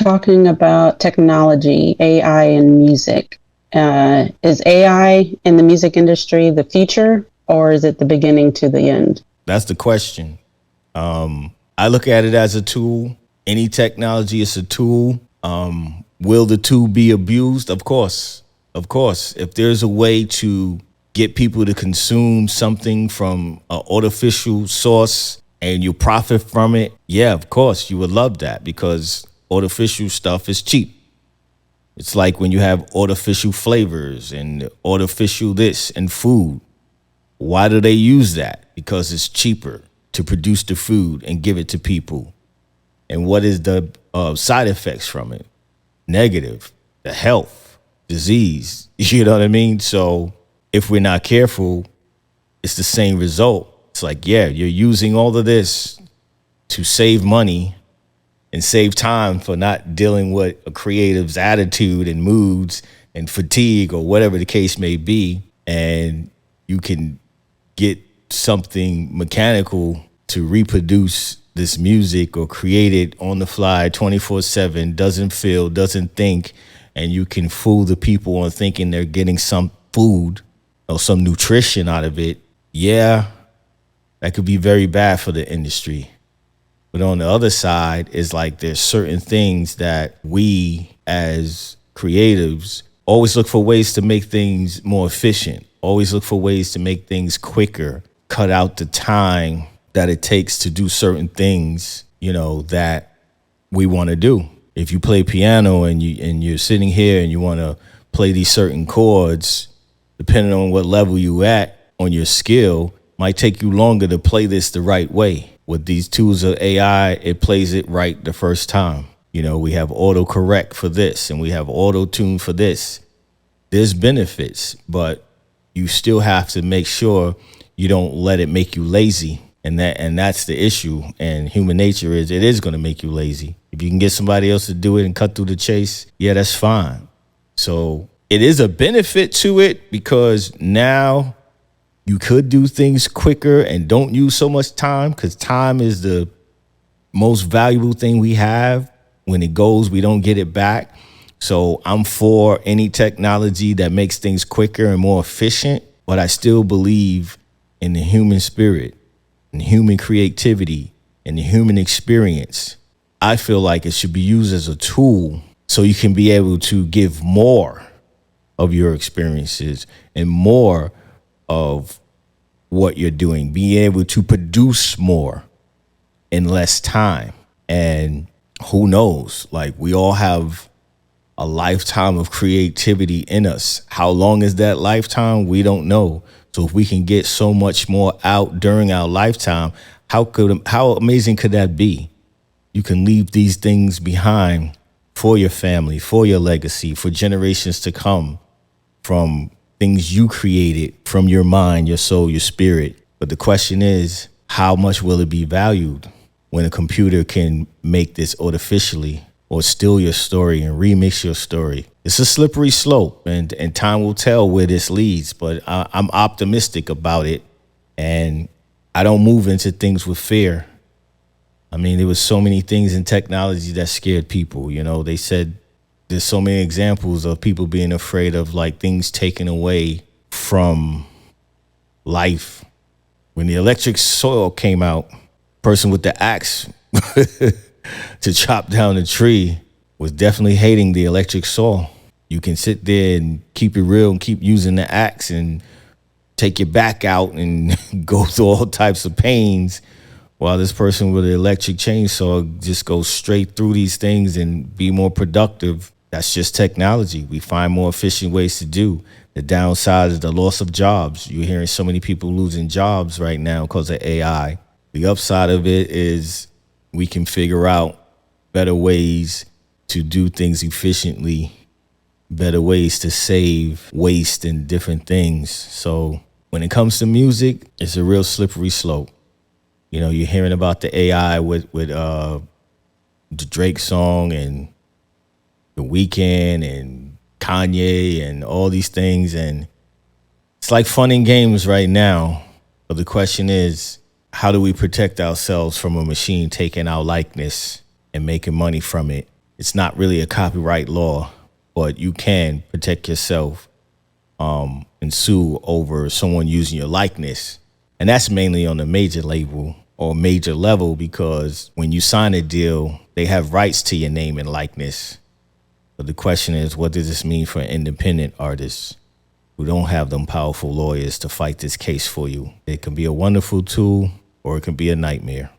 talking about technology, AI and music. Is AI in the music industry the future, or is it the beginning to the end? That's the question. I look at it as a tool. Any technology is a tool. Will the tool be abused? Of course. Of course. If there's a way to get people to consume something from an artificial source and you profit from it, yeah, of course, you would love that because artificial stuff is cheap. It's like when you have artificial flavors and artificial this and food. Why do they use that? Because it's cheaper to produce the food and give it to people. And what is the side effects from it? Negative, the health, disease. You know what I mean? So if we're not careful, it's the same result. It's like, yeah, you're using all of this to save money and save time for not dealing with a creative's attitude and moods and fatigue or whatever the case may be. And you can get something mechanical to reproduce this music or create it on the fly 24/7, doesn't feel, doesn't think, and you can fool the people on thinking they're getting some food or some nutrition out of it. Yeah, that could be very bad for the industry. But on the other side is like there's certain things that we as creatives always look for ways to make things more efficient, always look for ways to make things quicker, cut out the time that it takes to do certain things, you know, that we want to do. If you play piano and you're sitting here and you want to play these certain chords, depending on what level you at on your skill, might take you longer to play this the right way. With these tools of AI, it plays it right the first time. You know, we have autocorrect for this and we have auto tune for this. There's benefits, but you still have to make sure you don't let it make you lazy. And that's the issue. And human nature is it is going to make you lazy. If you can get somebody else to do it and cut through the chase, yeah, that's fine. So it is a benefit to it because now you could do things quicker and don't use so much time because time is the most valuable thing we have. When it goes, we don't get it back. So I'm for any technology that makes things quicker and more efficient, but I still believe in the human spirit and human creativity and the human experience. I feel like it should be used as a tool so you can be able to give more of your experiences and more of what you're doing, be able to produce more in less time. And who knows, like we all have a lifetime of creativity in us. How long is that lifetime? We don't know. So if we can get so much more out during our lifetime, how amazing could that be? You can leave these things behind for your family, for your legacy, for generations to come, from things you created from your mind, your soul, your spirit. But the question is, how much will it be valued when a computer can make this artificially or steal your story and remix your story? It's a slippery slope, and time will tell where this leads, but I'm optimistic about it, and I don't move into things with fear. I mean, there was so many things in technology that scared people. You know, they said there's so many examples of people being afraid of like things taken away from life. When the electric saw came out, person with the axe to chop down a tree was definitely hating the electric saw. You can sit there and keep it real and keep using the axe and take your back out and go through all types of pains, while this person with the electric chainsaw just goes straight through these things and be more productive. That's just technology. We find more efficient ways to do. The downside is the loss of jobs. You're hearing so many people losing jobs right now because of AI. The upside of it is we can figure out better ways to do things efficiently, better ways to save waste and different things. So when it comes to music, it's a real slippery slope. You know, you're hearing about the AI with the Drake song and The Weeknd and Kanye and all these things. And it's like fun and games right now. But the question is, how do we protect ourselves from a machine taking our likeness and making money from it? It's not really a copyright law, but you can protect yourself and sue over someone using your likeness. And that's mainly on a major label or major level, because when you sign a deal, they have rights to your name and likeness. But the question is, what does this mean for independent artists who don't have them powerful lawyers to fight this case for you? It can be a wonderful tool, or it can be a nightmare.